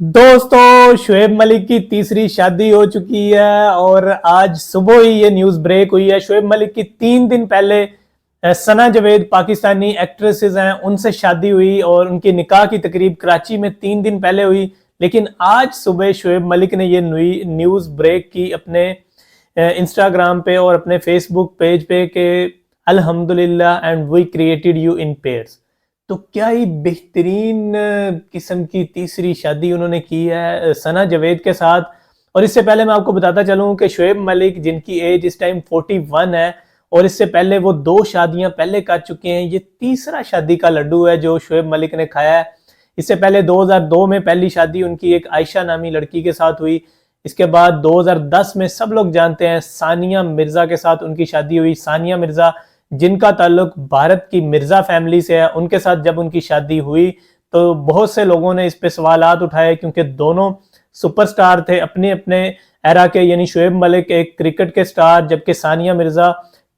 दोस्तों, शुएब मलिक की तीसरी शादी हो चुकी है और आज सुबह ही ये न्यूज ब्रेक हुई है। शुएब मलिक की 3 दिन पहले सना जवेद पाकिस्तानी एक्ट्रेसेस हैं, उनसे शादी हुई और उनकी निकाह की तकरीब कराची में 3 दिन पहले हुई। लेकिन आज सुबह शुएब मलिक ने ये न्यूज ब्रेक की अपने इंस्टाग्राम पे और अपने फेसबुक पेज पे कि अल्हम्दुलिल्लाह and we created you in pairs. तो क्या ही बेहतरीन किस्म की तीसरी शादी उन्होंने की है सना जवेद के साथ। और इससे पहले मैं आपको बताता चलूं कि शुएब मलिक, जिनकी एज इस टाइम 41 है और इससे पहले वो 2 शादियां पहले कर चुके हैं, ये तीसरा शादी का लड्डू है जो शुएब मलिक ने खाया है। इससे पहले 2002 में पहली शादी उनकी एक आयशा नामी लड़की के साथ हुई। इसके बाद 2010 में सब लोग जानते हैं सानिया मिर्जा के साथ उनकी शादी हुई। सानिया मिर्जा, जिनका ताल्लुक भारत की मिर्जा फैमिली से है, उनके साथ जब उनकी शादी हुई तो बहुत से लोगों ने इस पे सवालात उठाए, क्योंकि दोनों सुपरस्टार थे अपने अपने एरा के। यानी शुएब मलिक एक क्रिकेट के स्टार, जबकि सानिया मिर्जा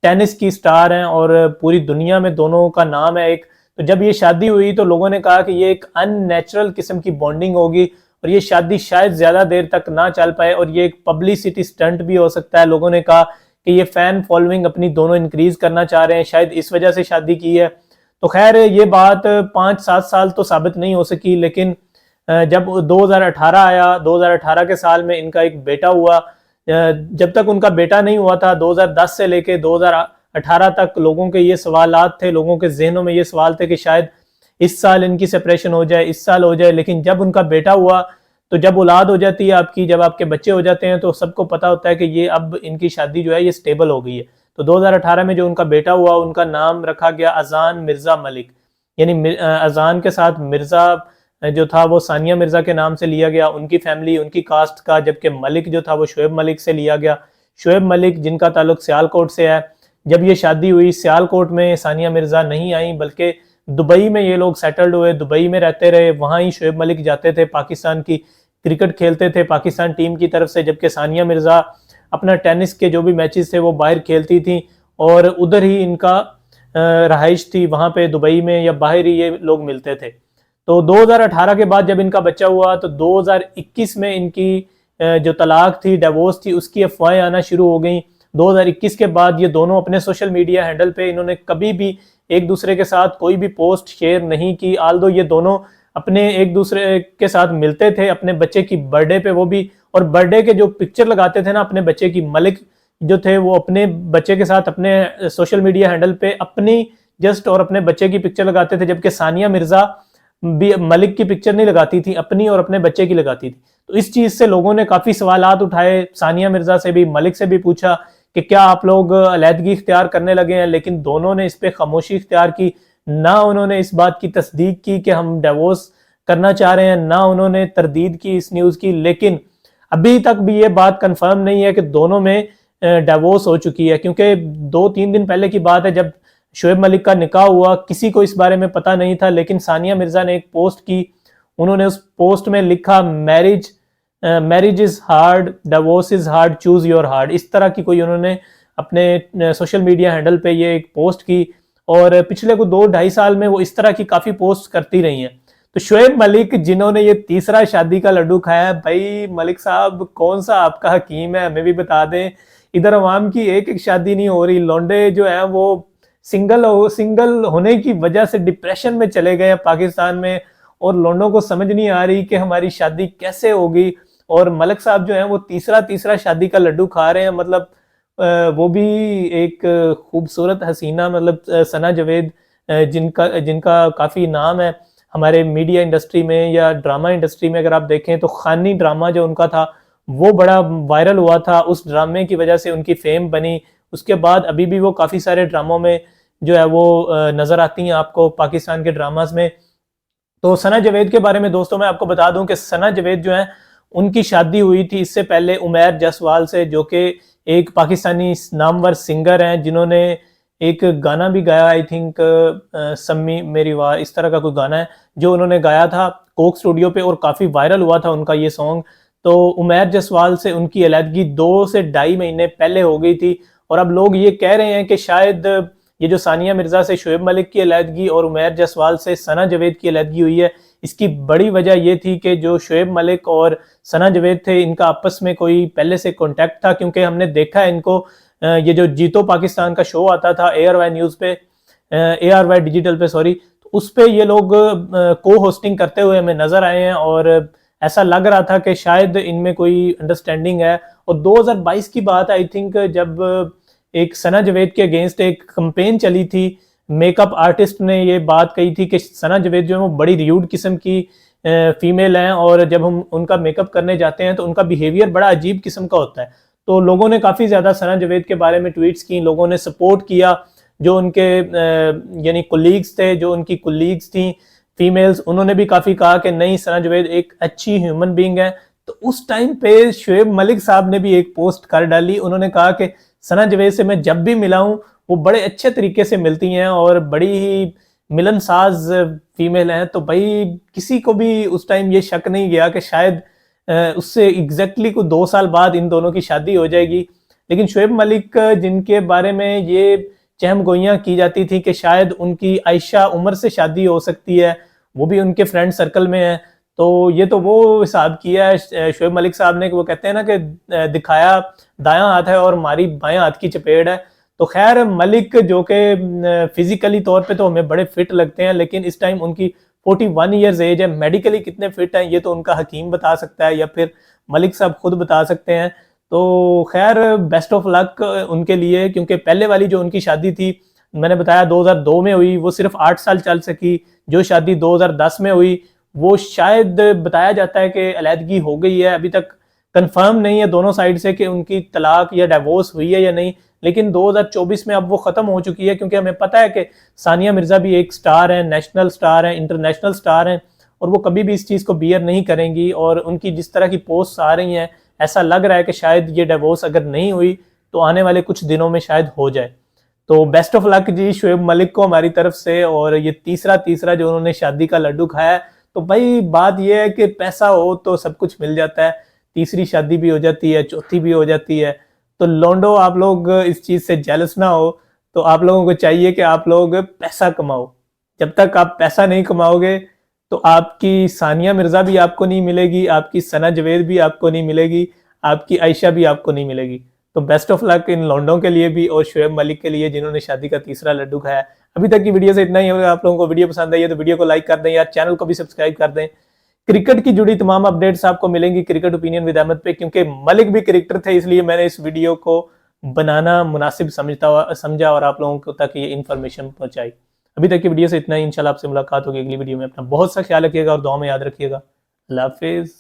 टेनिस की स्टार हैं और पूरी दुनिया में दोनों का नाम है एक। तो जब ये शादी हुई तो लोगों ने कहा कि ये एक अननेचुरल किस्म की बॉन्डिंग होगी और ये शादी शायद ज्यादा देर तक ना चल पाए और ये एक पब्लिसिटी स्टंट भी हो सकता है। लोगों ने कहा कि ये फैन फॉलोइंग अपनी दोनों इंक्रीज करना चाह रहे हैं, शायद इस वजह से शादी की है। तो खैर ये बात 5-7 साल तो साबित नहीं हो सकी, लेकिन जब 2018 आया, 2018 के साल में इनका एक बेटा हुआ। जब तक उनका बेटा नहीं हुआ था, 2010 से लेके 2018 तक लोगों के ये सवालात थे, लोगों के जहनों में ये सवाल थे कि शायद इस साल इनकी सेपरेशन हो जाए, इस साल हो जाए। लेकिन जब उनका बेटा हुआ, तो जब औलाद हो जाती है आपकी, जब आपके बच्चे हो जाते हैं, तो सबको पता होता है कि ये अब इनकी शादी जो है ये स्टेबल हो गई है। तो 2018 में जो उनका बेटा हुआ, उनका नाम रखा गया अजान मिर्जा मलिक। यानी अजान के साथ मिर्जा जो था वो सानिया मिर्जा के नाम से लिया गया, उनकी फैमिली, उनकी कास्ट का। जबकि मलिक जो था वो शुएब मलिक से लिया गया। शुएब मलिक, जिनका ताल्लुक सियालकोट से है, जब ये शादी हुई सियालकोट में सानिया मिर्जा नहीं आई, बल्कि दुबई में ये लोग सेटल्ड हुए, दुबई में रहते रहे। वहां ही शुएब मलिक जाते थे, पाकिस्तान की क्रिकेट खेलते थे पाकिस्तान टीम की तरफ से, जबकि सानिया मिर्जा अपना टेनिस के जो भी मैचेस थे वो बाहर खेलती थी और उधर ही इनका रहाइश थी, वहां पे दुबई में या बाहर ही ये लोग मिलते थे। तो 2018 के बाद जब इनका बच्चा हुआ तो 2021 में इनकी जो तलाक थी, डिवोर्स थी, उसकी अफवाहें आना शुरू हो गई। 2021 के बाद ये दोनों अपने सोशल मीडिया हैंडल पे इन्होंने कभी भी एक दूसरे के साथ कोई भी पोस्ट शेयर नहीं की। आल्दो ये दोनों अपने एक दूसरे के साथ मिलते थे अपने बच्चे की बर्थडे पे, वो भी, और बर्थडे के जो पिक्चर लगाते थे ना अपने बच्चे की, मलिक जो थे वो अपने बच्चे के साथ अपने सोशल मीडिया हैंडल पे अपनी जस्ट और अपने बच्चे की पिक्चर लगाते थे। जबकि सानिया मिर्जा भी मलिक की पिक्चर नहीं लगाती थी, अपनी और अपने बच्चे की लगाती थी। तो इस चीज से लोगों ने काफी सवालात उठाए, सानिया मिर्जा से भी, मलिक से भी पूछा कि क्या आप लोग अलहदगी इख्तियार करने लगे हैं। लेकिन दोनों ने इस पे खामोशी इख्तियार की। ना उन्होंने इस बात की तस्दीक की कि हम डिवोर्स करना चाह रहे हैं, ना उन्होंने तरदीद की इस न्यूज की। लेकिन अभी तक भी ये बात कंफर्म नहीं है कि दोनों में डिवोर्स हो चुकी है, क्योंकि 2-3 दिन पहले की बात है जब शुएब मलिक का निकाह हुआ, किसी को इस बारे में पता नहीं था। लेकिन सानिया मिर्जा ने एक पोस्ट की, उन्होंने उस पोस्ट में लिखा marriage is hard, divorce is hard, choose your hard. इस तरह की कोई उन्होंने अपने सोशल मीडिया हैंडल पे ये एक पोस्ट की और पिछले को 2-2.5 साल में वो इस तरह की काफी पोस्ट करती रही हैं। तो शुएब मलिक, जिन्होंने ये तीसरा शादी का लड्डू खाया है, भाई मलिक साहब कौन सा आपका हकीम है, हमें भी बता दें। इधर अवाम की एक एक शादी नहीं हो रही, लौंडे जो है वो सिंगल होने की वजह से डिप्रेशन में चले गए हैं पाकिस्तान में, और लौंडों को समझ नहीं आ रही कि हमारी शादी कैसे होगी। और मलिक साहब जो है वो तीसरा शादी का लड्डू खा रहे हैं। मतलब वो भी एक खूबसूरत हसीना, मतलब सना जवेद, जिनका काफी नाम है हमारे मीडिया इंडस्ट्री में या ड्रामा इंडस्ट्री में। अगर आप देखें तो खानी ड्रामा जो उनका था वो बड़ा वायरल हुआ था, उस ड्रामे की वजह से उनकी फेम बनी। उसके बाद अभी भी वो काफी सारे ड्रामों में जो है वो नजर आती हैं आपको पाकिस्तान के ड्रामास में। तो सना जवेद के बारे में दोस्तों मैं आपको बता दूं कि सना जवेद जो है उनकी शादी हुई थी इससे पहले उमैर जसवाल से, जो कि एक पाकिस्तानी नामवर सिंगर हैं, जिन्होंने एक गाना भी गाया, आई थिंक सम्मी मेरी वार, इस तरह का कोई गाना है जो उन्होंने गाया था कोक स्टूडियो पे और काफी वायरल हुआ था उनका ये सॉन्ग। तो उमैर जसवाल से उनकी अलहदगी 2 से 2.5 महीने पहले हो गई थी और अब लोग ये कह रहे हैं कि शायद ये जो सानिया मिर्जा से शुएब मलिक की अलहदगी और उमैर जसवाल से सना जवेद की अलहदगी हुई है, इसकी बड़ी वजह ये थी कि जो शोएब मलिक और सना जावेद थे, इनका आपस में कोई पहले से कॉन्टैक्ट था, क्योंकि हमने देखा है इनको ये जो जीतो पाकिस्तान का शो आता था ARY न्यूज़ पे, ARY डिजिटल पे सॉरी, तो उस पे ये लोग को होस्टिंग करते हुए हमें नजर आए हैं और ऐसा लग रहा था कि शायद इनमें कोई अंडरस्टैंडिंग है। और 2022 की बात आई थिंक, जब एक सना जावेद के अगेंस्ट एक कंपेन चली थी, मेकअप आर्टिस्ट ने ये बात कही थी कि सना जावेद जो है वो बड़ी र्यूड किस्म की फीमेल हैं और जब हम उनका मेकअप करने जाते हैं तो उनका बिहेवियर बड़ा अजीब किस्म का होता है। तो लोगों ने काफ़ी ज़्यादा सना जावेद के बारे में ट्वीट्स की, लोगों ने सपोर्ट किया, जो उनके यानी कोलीग्स थे, जो उनकी कोलीग्स थी फीमेल्स, उन्होंने भी काफ़ी कहा कि नहीं, सना जावेद एक अच्छी ह्यूमन बीइंग है। तो उस टाइम पे शोएब मलिक साहब ने भी एक पोस्ट कर डाली, उन्होंने कहा कि सना जावेद से मैं जब भी मिला हूँ वो बड़े अच्छे तरीके से मिलती हैं और बड़ी ही मिलनसाज फीमेल हैं। तो भाई किसी को भी उस टाइम ये शक नहीं गया कि शायद उससे एग्जैक्टली को 2 साल बाद इन दोनों की शादी हो जाएगी। लेकिन शोएब मलिक जिनके बारे में ये चहमगोइयाँ की जाती थी कि शायद उनकी आयशा उमर से शादी हो सकती है, वो भी उनके फ्रेंड सर्कल में है, तो ये तो वो हिसाब किया है शोएब मलिक साहब ने कि वो कहते हैं ना कि दिखाया दायां हाथ है और मारी बायां हाथ की चपेट है। तो खैर मलिक जो कि फिजिकली तौर पे तो हमें बड़े फिट लगते हैं, लेकिन इस टाइम उनकी 41 ईयर्स एज है। मेडिकली कितने फिट हैं ये तो उनका हकीम बता सकता है या फिर मलिक साहब खुद बता सकते हैं। तो खैर बेस्ट ऑफ लक उनके लिए, क्योंकि पहले वाली जो उनकी शादी थी मैंने बताया 2002 में हुई, वो सिर्फ 8 साल चल सकी। जो शादी 2010 में हुई वो शायद बताया जाता है कि अलहदगी हो गई है, अभी तक कंफर्म नहीं है दोनों साइड से कि उनकी तलाक या डिवोर्स हुई है या नहीं, लेकिन 2024 में अब वो ख़त्म हो चुकी है, क्योंकि हमें पता है कि सानिया मिर्ज़ा भी एक स्टार है, नेशनल स्टार है, इंटरनेशनल स्टार हैं, और वो कभी भी इस चीज़ को बियर नहीं करेंगी। और उनकी जिस तरह की पोस्ट आ रही हैं, ऐसा लग रहा है कि शायद ये डिवोर्स अगर नहीं हुई तो आने वाले कुछ दिनों में शायद हो जाए। तो बेस्ट ऑफ लक जी शोएब मलिक को हमारी तरफ से। और ये तीसरा जो उन्होंने शादी का लड्डू खाया है, तो भाई बात ये है कि पैसा हो तो सब कुछ मिल जाता है, तीसरी शादी भी हो जाती है, चौथी भी हो जाती है। तो लोंडो आप लोग इस चीज़ से जेलस ना हो, तो आप लोगों को चाहिए कि आप लोग पैसा कमाओ। जब तक आप पैसा नहीं कमाओगे तो आपकी सानिया मिर्ज़ा भी आपको नहीं मिलेगी, आपकी सना जावेद भी आपको नहीं मिलेगी, आपकी आयशा भी आपको नहीं मिलेगी। तो बेस्ट ऑफ लक इन लॉन्डों के लिए भी और शोएब मलिक के लिए जिन्होंने शादी का तीसरा लड्डू खाया। अभी तक की वीडियो से इतना ही होगा। आप लोगों को वीडियो पसंद आई है तो वीडियो को लाइक कर दें यार, चैनल को भी सब्सक्राइब कर दें। क्रिकेट की जुड़ी तमाम अपडेट्स आपको मिलेंगी क्रिकेट ओपिनियन विद अहमद पे, क्योंकि मलिक भी क्रिकेटर थे इसलिए मैंने इस वीडियो को बनाना मुनासिब समझा और आप लोगों को तक ये इन्फॉर्मेशन पहुंचाई। अभी तक की वीडियो से इतना ही, इंशाल्लाह आपसे मुलाकात होगी अगली वीडियो में। अपना बहुत सा ख्याल रखिएगा और दुआ में याद रखिएगा। अल्लाह हाफिज़।